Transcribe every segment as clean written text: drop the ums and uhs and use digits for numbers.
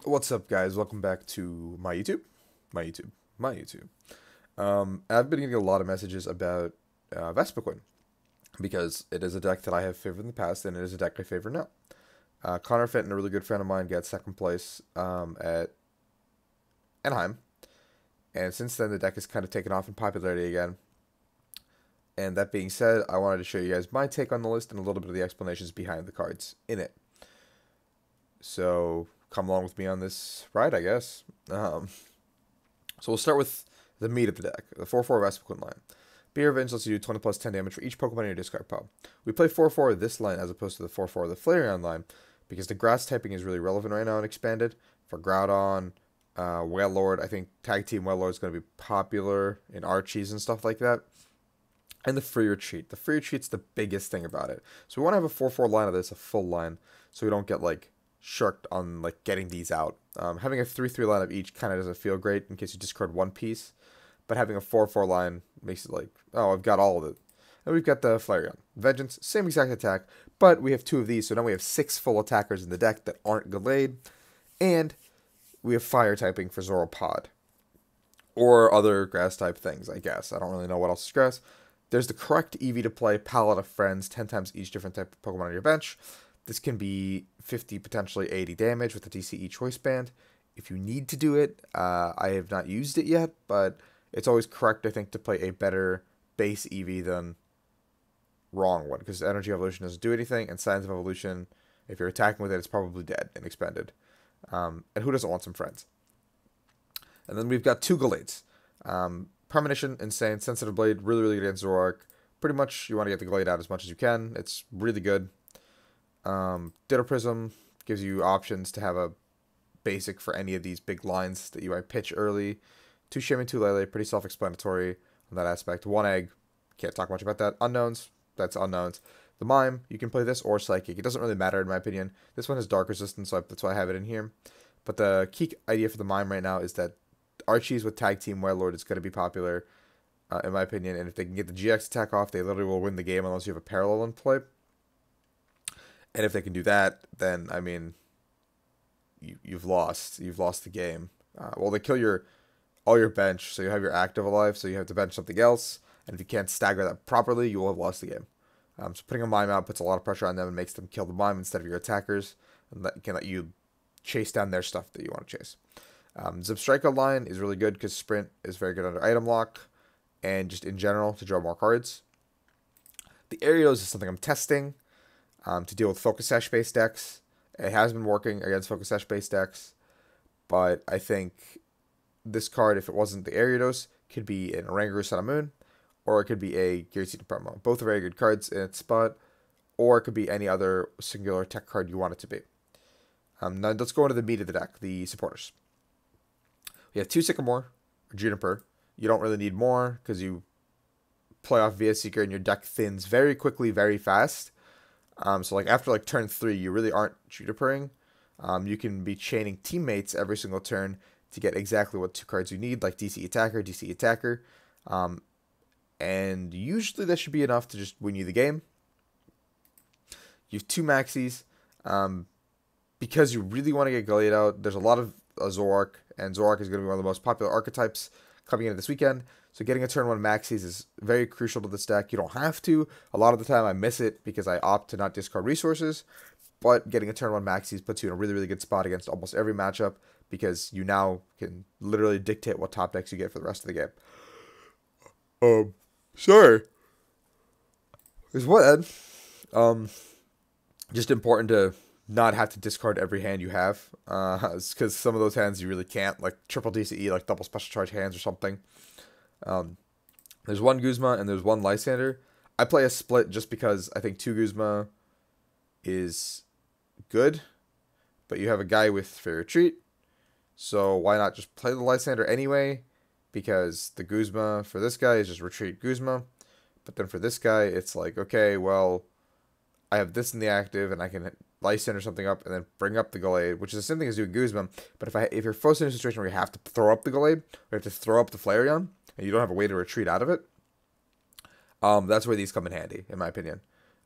What's up, guys? Welcome back to my YouTube. My YouTube. My YouTube. I've been getting a lot of messages about Vespiquen because it is a deck that I have favored in the past, and it is a deck I favor now. Connor Finton, a really good friend of mine, got second place at Anaheim, and since then the deck has kind of taken off in popularity again. And that being said, I wanted to show you guys my take on the list and a little bit of the explanations behind the cards in it. So come along with me on this ride, I guess. So we'll start with the meat of the deck, the 4/4 Vespiquen line. Be Revenge lets you do 20 plus 10 damage for each Pokemon in your discard pile. We play 4/4 this line as opposed to the 4/4 of the Flareon line because the grass typing is really relevant right now and expanded. For Groudon, Wailord, I think Tag Team Wailord is going to be popular in Archies and stuff like that. And the free retreat. The free retreat's the biggest thing about it. So we want to have a 4/4 line of this, a full line, so we don't get like shirked on like getting these out. Having a 3/3 line of each kind of doesn't feel great in case you discard one piece, but having a 4/4 line makes it like, oh, I've got all of it. And we've got the Flareon. Vengeance, same exact attack, but we have two of these, so now we have 6 full attackers in the deck that aren't Gallade, and we have fire typing for Zoropod. Or other grass type things, I guess. I don't really know what else is grass. There's the correct EV to play, Palette of Friends, 10 times each different type of Pokemon on your bench. This can be 50, potentially 80 damage with the DCE choice band. If you need to do it, I have not used it yet, but it's always correct, I think, to play a better base EV than wrong one, because Energy Evolution doesn't do anything, and Signs of Evolution, if you're attacking with it, it's probably dead and expended. And who doesn't want some friends? And then we've got 2 Gallades. Premonition, insane. Sensitive Blade, really, really good against Zoroark. Pretty much, you want to get the Gallade out as much as you can. It's really good. Ditto Prism gives you options to have a basic for any of these big lines that you might pitch early. 2 Shimmy, 2 Lele, pretty self-explanatory on that aspect. 1 Egg, can't talk much about that. Unknowns, that's unknowns. The Mime, you can play this or Psychic. It doesn't really matter in my opinion. This one has Dark Resistance, so that's why I have it in here. But the key idea for the Mime right now is that Archies with Tag Team Wailord is going to be popular, in my opinion. And if they can get the GX attack off, they literally will win the game unless you have a parallel in play. And if they can do that, then, I mean, you've lost. You've lost the game. Well, they kill all your bench, so you have your active alive, so you have to bench something else. And if you can't stagger that properly, you will have lost the game. So putting a Mime out puts a lot of pressure on them and makes them kill the Mime instead of your attackers. And that can let you chase down their stuff that you want to chase. Zebstrika line is really good because Sprint is very good under item lock. And just in general, to draw more cards. The Arios is something I'm testing. To deal with Focus Sash based decks. It has been working against Focus Sash based decks, but I think this card, if it wasn't the Ariados, could be an Oranguru Sun and Moon, or it could be a Giratina Promo. Both are very good cards in its spot, or it could be any other singular tech card you want it to be. Now let's go into the meat of the deck, the supporters. We have 2 Sycamore, or Juniper. You don't really need more, because you play off Via Seeker and your deck thins very quickly, very fast. So like after like turn 3, you really aren't Junipering. You can be chaining teammates every single turn to get exactly what 2 cards you need, like DC Attacker. And usually that should be enough to just win you the game. You have 2 Maxies. Because you really want to get Gallade out, there's a lot of Zoroark, and Zoroark is going to be one of the most popular archetypes coming into this weekend. So getting a turn 1 Maxies is very crucial to this deck. You don't have to. A lot of the time I miss it because I opt to not discard resources. But getting a turn 1 Maxies puts you in a really, really good spot against almost every matchup because you now can literally dictate what top decks you get for the rest of the game. Sorry. Is what, Ed? Just important to not have to discard every hand you have. Because some of those hands you really can't, like triple DCE, like double special charge hands or something. There's 1 Guzma and there's 1 Lysander. I play a split just because I think 2 Guzma is good, but you have a guy with Fair Retreat, so why not just play the Lysander anyway? Because the Guzma for this guy is just Retreat Guzma, but then for this guy, it's like, okay, well, I have this in the active, and I can Lysander something up and then bring up the Gallade, which is the same thing as doing Guzma. But if you're forced in a situation where you have to throw up the Gallade, or you have to throw up the Flareon, and you don't have a way to retreat out of it, that's where these come in handy, in my opinion.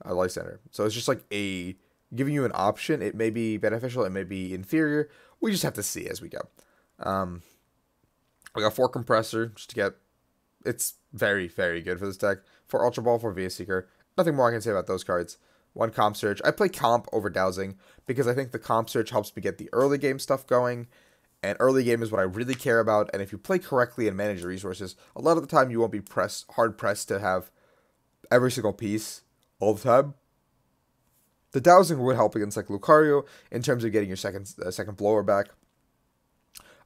Lysander. So it's just like giving you an option. It may be beneficial, it may be inferior, we just have to see as we go. I got 4 Compressor just to get. It's very, very good for this deck. 4 Ultra Ball, 4 VS Seeker. Nothing more I can say about those cards. 1 Comp Search. I play Comp over Dowsing because I think the Comp Search helps me get the early game stuff going. And early game is what I really care about. And if you play correctly and manage the resources, a lot of the time you won't be hard pressed to have every single piece all the time. The Dowsing would help against like Lucario in terms of getting your second blower back.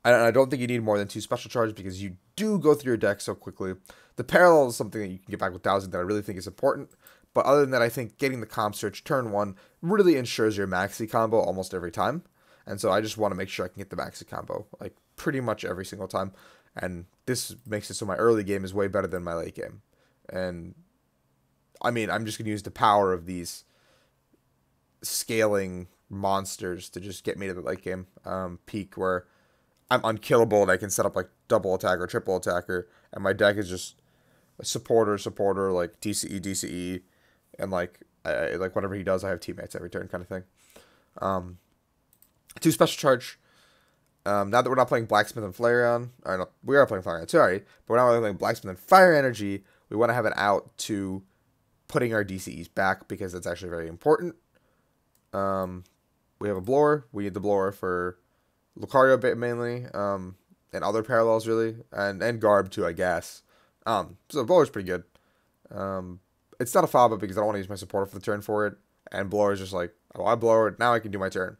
And I don't think you need more than 2 special charges because you do go through your deck so quickly. The parallel is something that you can get back with Dowsing that I really think is important. But other than that, I think getting the Comp Search turn 1 really ensures your Maxie combo almost every time. And so I just want to make sure I can get the Maxie combo like pretty much every single time. And this makes it so my early game is way better than my late game. And I mean, I'm just going to use the power of these scaling monsters to just get me to the late game peak where I'm unkillable and I can set up like double attack or triple attacker, and my deck is just a supporter, like DCE, and like whatever he does, I have teammates every turn kind of thing. 2 special charge. Now that we're not playing Blacksmith and Flareon, or no, we are playing Flareon, sorry, but we're not playing Blacksmith and Fire Energy. We want to have an out to putting our DCEs back because that's actually very important. We have a blower. We need the blower for Lucario bit mainly, and other parallels really, and Garb too, I guess. So the blower's pretty good. It's not a Faba because I don't want to use my supporter for the turn for it, and blower is just like, oh, I blower it, now I can do my turn.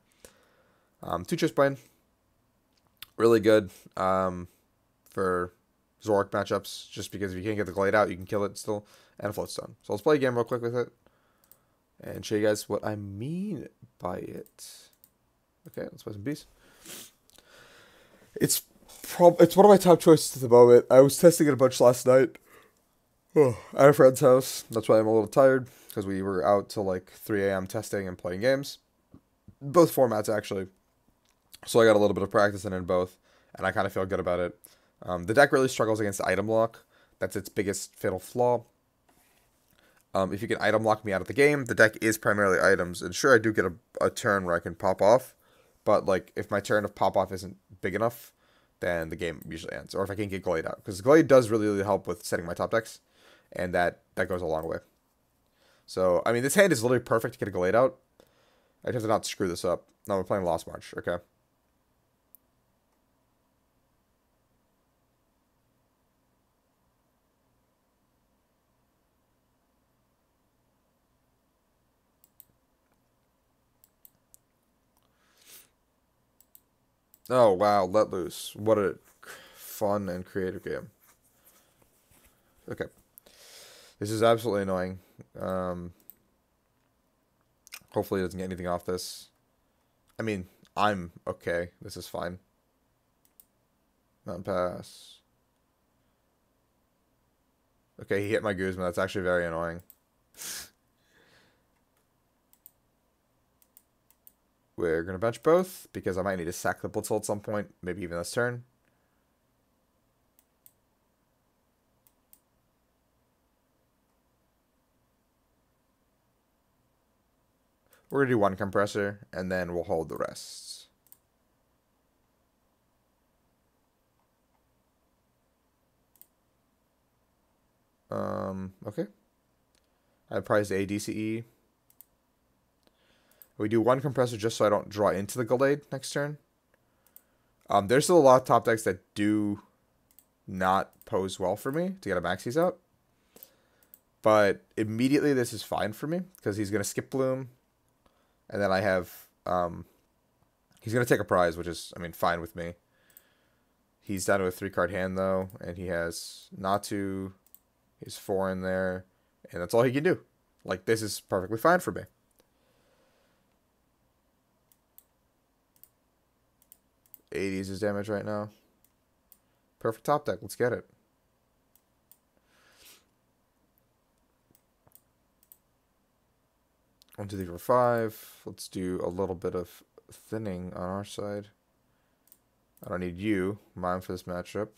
2 Chisplane, really good for Zoroark matchups, just because if you can't get the Gallade out, you can kill it still, and a Floatstone. So let's play a game real quick with it, and show you guys what I mean by it. Okay, let's play some bees. It's one of my top choices at the moment. I was testing it a bunch last night at a friend's house. That's why I'm a little tired, because we were out till like 3 a.m. testing and playing games. Both formats, actually. So I got a little bit of practice in both, and I kind of feel good about it. The deck really struggles against item lock. That's its biggest fatal flaw. If you can item lock me out of the game, the deck is primarily items. And sure, I do get a turn where I can pop off. But like, if my turn of pop off isn't big enough, then the game usually ends. Or if I can't get Gallade out. Because Gallade does really, really help with setting my top decks. And that goes a long way. So, I mean, this hand is literally perfect to get a Gallade out. I have to not screw this up. No, we're playing Lost March. Okay. Oh, wow. Let Loose. What a fun and creative game. Okay. This is absolutely annoying. Hopefully it doesn't get anything off this. I mean, I'm okay. This is fine. Mountain Pass. Okay, he hit my Guzma. That's actually very annoying. We're going to bench both, because I might need to sack the Blitzel at some point. Maybe even this turn. We're going to do 1 Compressor, and then we'll hold the rest. Okay. I priced a DCE. We do 1 Compressor just so I don't draw into the Gallade next turn. There's still a lot of top decks that do not pose well for me to get a Maxie's out. But immediately this is fine for me, because he's going to skip Bloom. And then I have, he's going to take a prize, which is, I mean, fine with me. He's down to a 3-card hand, though, and he has Natu, he's 4 in there, and that's all he can do. Like, this is perfectly fine for me. $80 is his damage right now. Perfect top deck, let's get it. One, two, three, four, five. Let's do a little bit of thinning on our side. I don't need you, mine, for this matchup.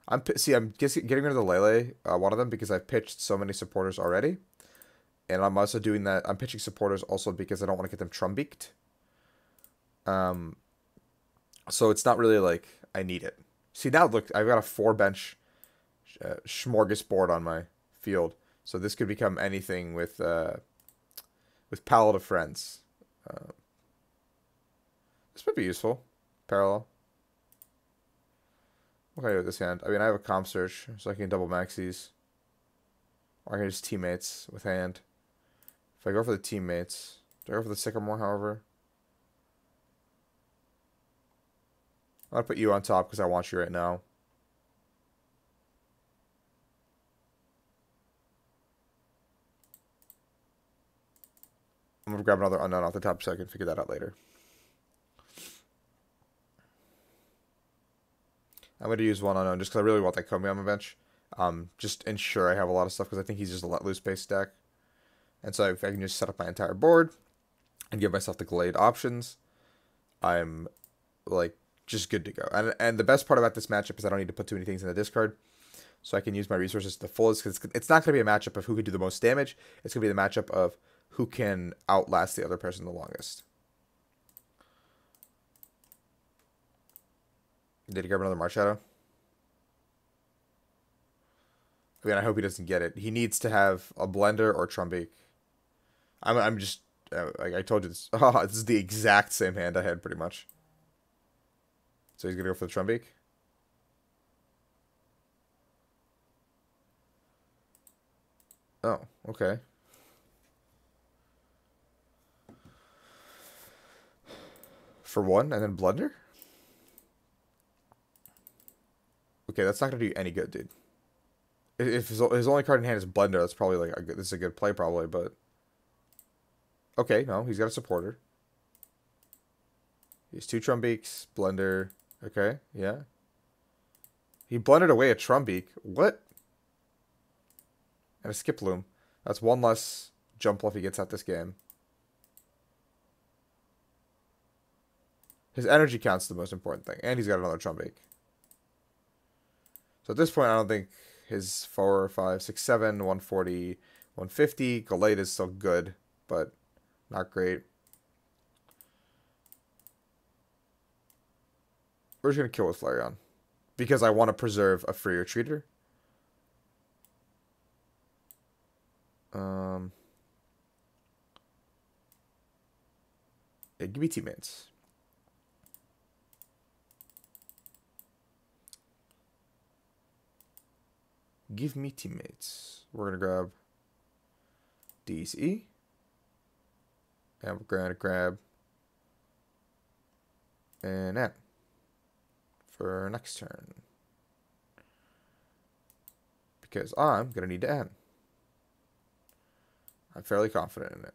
I'm getting rid of the Lele, one of them, because I've pitched so many supporters already. And I'm also doing that. I'm pitching supporters also because I don't want to get them Trumbeaked. So it's not really like I need it. See, now look, I've got a 4 bench smorgasbord on my field. So this could become anything with Palette of Friends. This might be useful. Parallel. What can I do with this hand? I mean, I have a comp search, so I can double Maxies. Or I can just teammates with hand. If I go for the teammates, do I go for the Sycamore, however? I'm going to put you on top because I want you right now. I'm going to grab another unknown off the top so I can figure that out later. I'm going to use one unknown just because I really want that Komi on my bench. Just ensure I have a lot of stuff because I think he's just a let loose base deck. And so if I can just set up my entire board and give myself the Gallade options, I'm like just good to go. And the best part about this matchup is I don't need to put too many things in the discard. So I can use my resources to the fullest because it's not going to be a matchup of who can do the most damage. It's going to be the matchup of who can outlast the other person the longest. Did he grab another Marsh Shadow? I mean, I hope he doesn't get it. He needs to have a Blender or Trumbeak. I'm just, like I told you this. Oh, this is the exact same hand I had, pretty much. So he's going to go for the Trumbeak. Oh, okay. For 1, and then Blender? Okay, that's not going to do any good, dude. If his only card in hand is Blender, that's probably like, this is a good play, probably, but... Okay, no, he's got a supporter. He's 2 Trumbeaks, Blender. Okay, yeah. He blundered away a Trumbeak. What? And a Skiploom. That's 1 less jump if he gets out this game. His energy count's the most important thing. And he's got another Trumbeak. So at this point, I don't think his 4, 5, 6, 7, 140, 150. Gallade is still good, but not great. We're just going to kill with Flareon. Because I want to preserve a free retreater. Yeah, give me teammates. Give me teammates. We're going to grab DCE. And we're going to grab an N for next turn. Because I'm going to need to N. I'm fairly confident in it.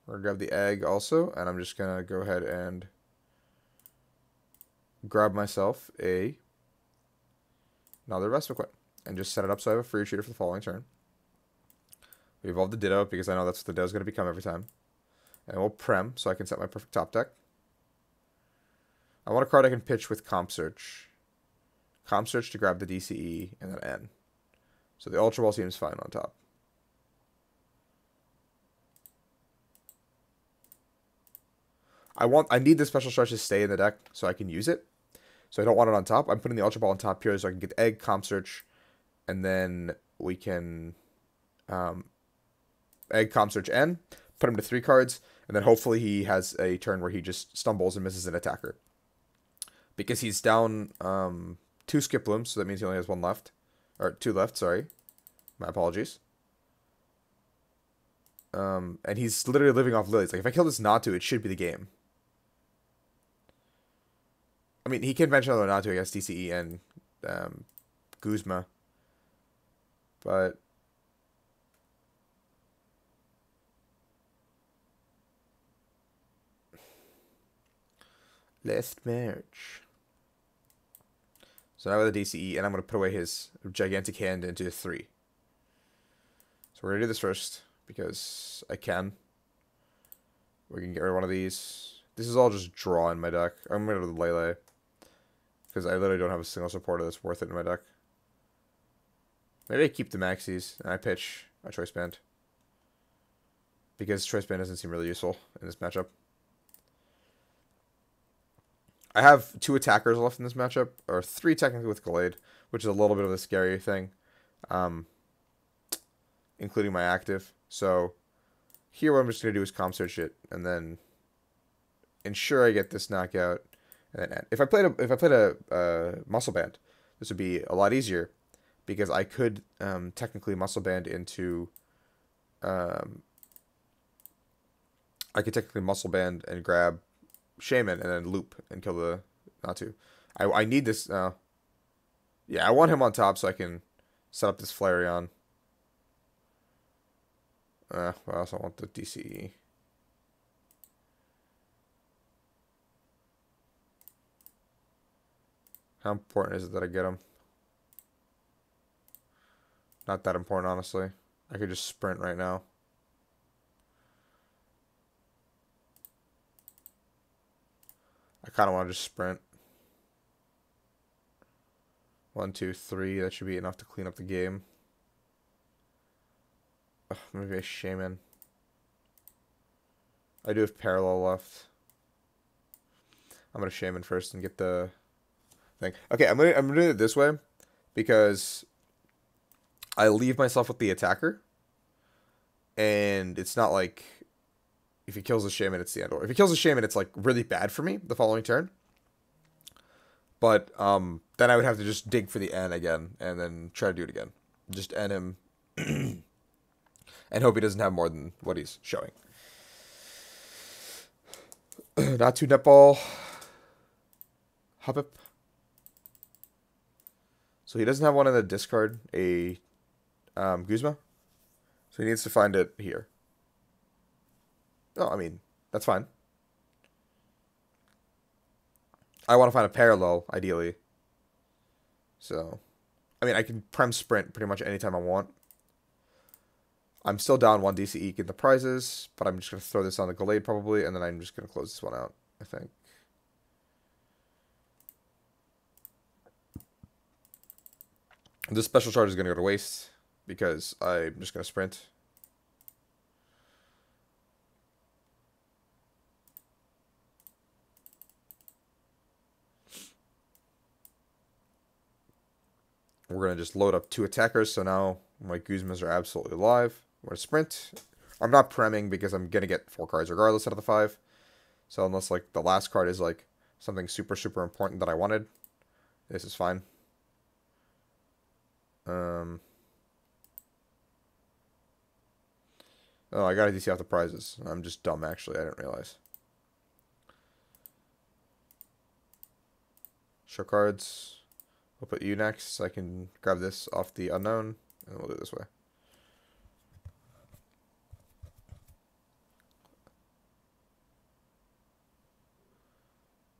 We're going to grab the egg also, and I'm just going to go ahead and grab myself another Vespiquen and just set it up so I have a free retreater for the following turn. We evolve the Ditto because I know that's what the Ditto is going to become every time. And we'll Prem so I can set my perfect top deck. I want a card I can pitch with Comp Search. Comp Search to grab the DCE and then N. So the Ultra Ball seems fine on top. I need the special charge to stay in the deck so I can use it. So I don't want it on top. I'm putting the Ultra Ball on top purely so I can get the Egg, Comp Search, and then we can Egg, Comp Search, N, put him to 3 cards, and then hopefully he has a turn where he just stumbles and misses an attacker. Because he's down 2 Skiplooms, so that means he only has 1 left. Or 2 left, sorry. My apologies. And he's literally living off lilies. Like, if I kill this Natu, it should be the game. I mean, he can bench another Natu, I guess, DCE and Guzma. But let's merge. So now with the DCE, and I'm going to put away his gigantic hand into 3. So we're going to do this first, because I can. We can get rid of one of these. This is all just draw in my deck. I'm going to go to the Lele, because I literally don't have a single supporter that's worth it in my deck. Maybe I keep the Maxies, and I pitch a Choice Band. because Choice Band doesn't seem really useful in this matchup. I have 2 attackers left in this matchup, or 3 technically with Gallade, which is a little bit of a scary thing, including my active. So here what I'm just going to do is Calm Search it, and then ensure I get this knockout, and then end. If I played a Muscle Band, this would be a lot easier, because I could technically Muscle Band into... I could technically Muscle Band and grab Shaman and then loop and kill the Natu. I need this. Yeah, I want him on top so I can set up this Flareon. I also want the DCE. How important is it that I get him? Not that important, honestly. I could just sprint right now. I kind of want to just sprint. 1, 2, 3. That should be enough to clean up the game. Ugh, maybe a Shaman. I do have Parallel left. I'm gonna Shaman first and get the thing. Okay, I'm gonna do it this way because I leave myself with the attacker, and it's not like if he kills the Shaman, it's the end. Or if he kills the Shaman, it's like really bad for me the following turn. But then I would have to just dig for the N again and then try to do it again. Just N him and hope he doesn't have more than what he's showing. Not too netball. Hop up. So he doesn't have one in the discard, a Guzma. So he needs to find it here. Oh, I mean, that's fine. I want to find a parallel, ideally. So, I mean, I can Prem Sprint pretty much anytime I want. I'm still down 1 DCE in the prizes, but I'm just going to throw this on the Gallade probably, and then I'm just going to close this one out, I think. This special charge is going to go to waste, because I'm just going to sprint. We're going to just load up 2 attackers, so now my Guzmas are absolutely alive. We're going to sprint. I'm not premming because I'm going to get 4 cards regardless out of the 5. So unless like the last card is like something super, super important that I wanted, this is fine. Oh, I got to DC off the prizes. I'm just dumb, actually. I didn't realize. Show cards. We'll put you next, so I can grab this off the unknown, and we'll do it this way.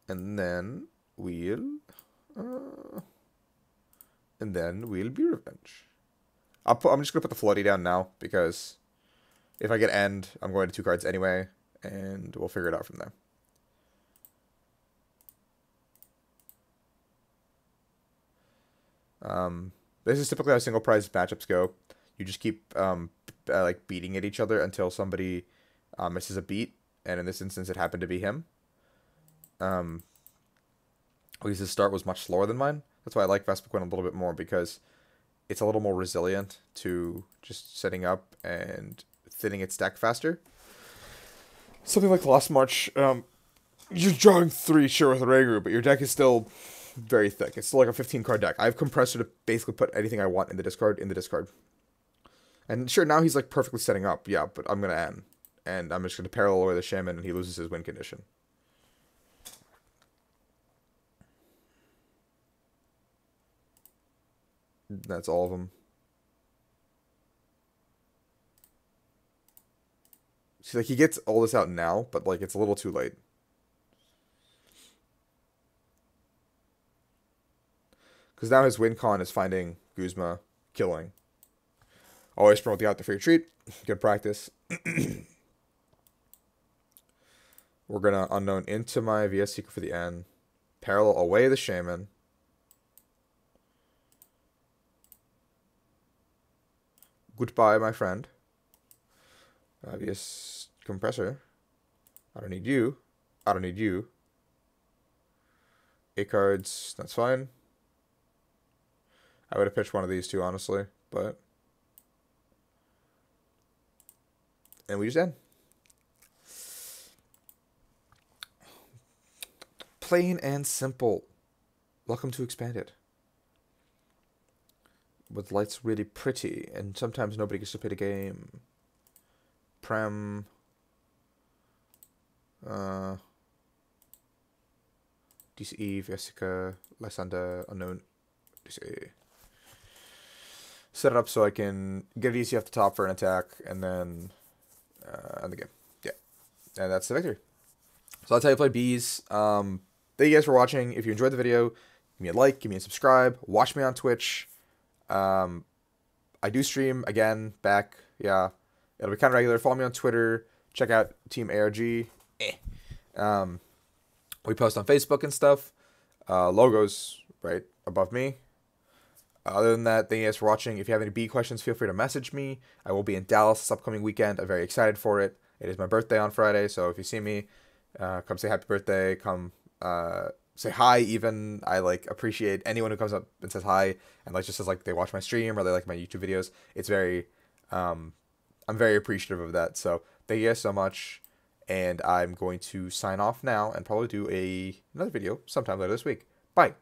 And then we'll be revenge. I'm just gonna put the floaty down now because if I get end, I'm going to 2 cards anyway, and we'll figure it out from there. This is typically how single prize matchups go. You just keep like beating at each other until somebody misses a beat, and in this instance, it happened to be him. At least his start was much slower than mine. That's why I like Vespiquen a little bit more, because it's a little more resilient to just setting up and thinning its deck faster. Something like the last March, you're drawing 3 sure with a Regu, but your deck is still very thick. It's still like a 15-card deck. I have compressor to basically put anything I want in the discard. And sure, now he's like perfectly setting up, yeah, but I'm going to end. And I'm just going to parallel away the Shaman, and he loses his win condition. That's all of them. See, like, he gets all this out now, but, like, it's a little too late. Because now his win con is finding Guzma, killing. Always promote the out for your treat. Good practice. We're going to unknown into my VS Secret for the N. Parallel away the Shaman. Goodbye, my friend. Obvious compressor. I don't need you. I don't need you. 8 cards. That's fine. I would have pitched one of these two, honestly, but... And we just end. Plain and simple. Welcome to Expanded. With lights really pretty, and sometimes nobody gets to play the game. Prem. DCE, Vesica, Lysander, Unknown. DCE. Set it up so I can get an EC off the top for an attack, and then end the game. Yeah. And that's the victory. So that's how you play bees. Thank you guys for watching. If you enjoyed the video, give me a like, give me a subscribe, watch me on Twitch. I do stream again, back, yeah. It'll be kind of regular. Follow me on Twitter. Check out Team ARG. We post on Facebook and stuff. Logos right above me. Other than that, thank you guys for watching. If you have any bee questions, feel free to message me. I will be in Dallas this upcoming weekend. I'm very excited for it. It is my birthday on Friday, so if you see me, come say happy birthday. Come say hi even. I appreciate anyone who comes up and says hi and just says they watch my stream or they like my YouTube videos. It's very I'm very appreciative of that. So thank you guys so much, and I'm going to sign off now and probably do another video sometime later this week. Bye.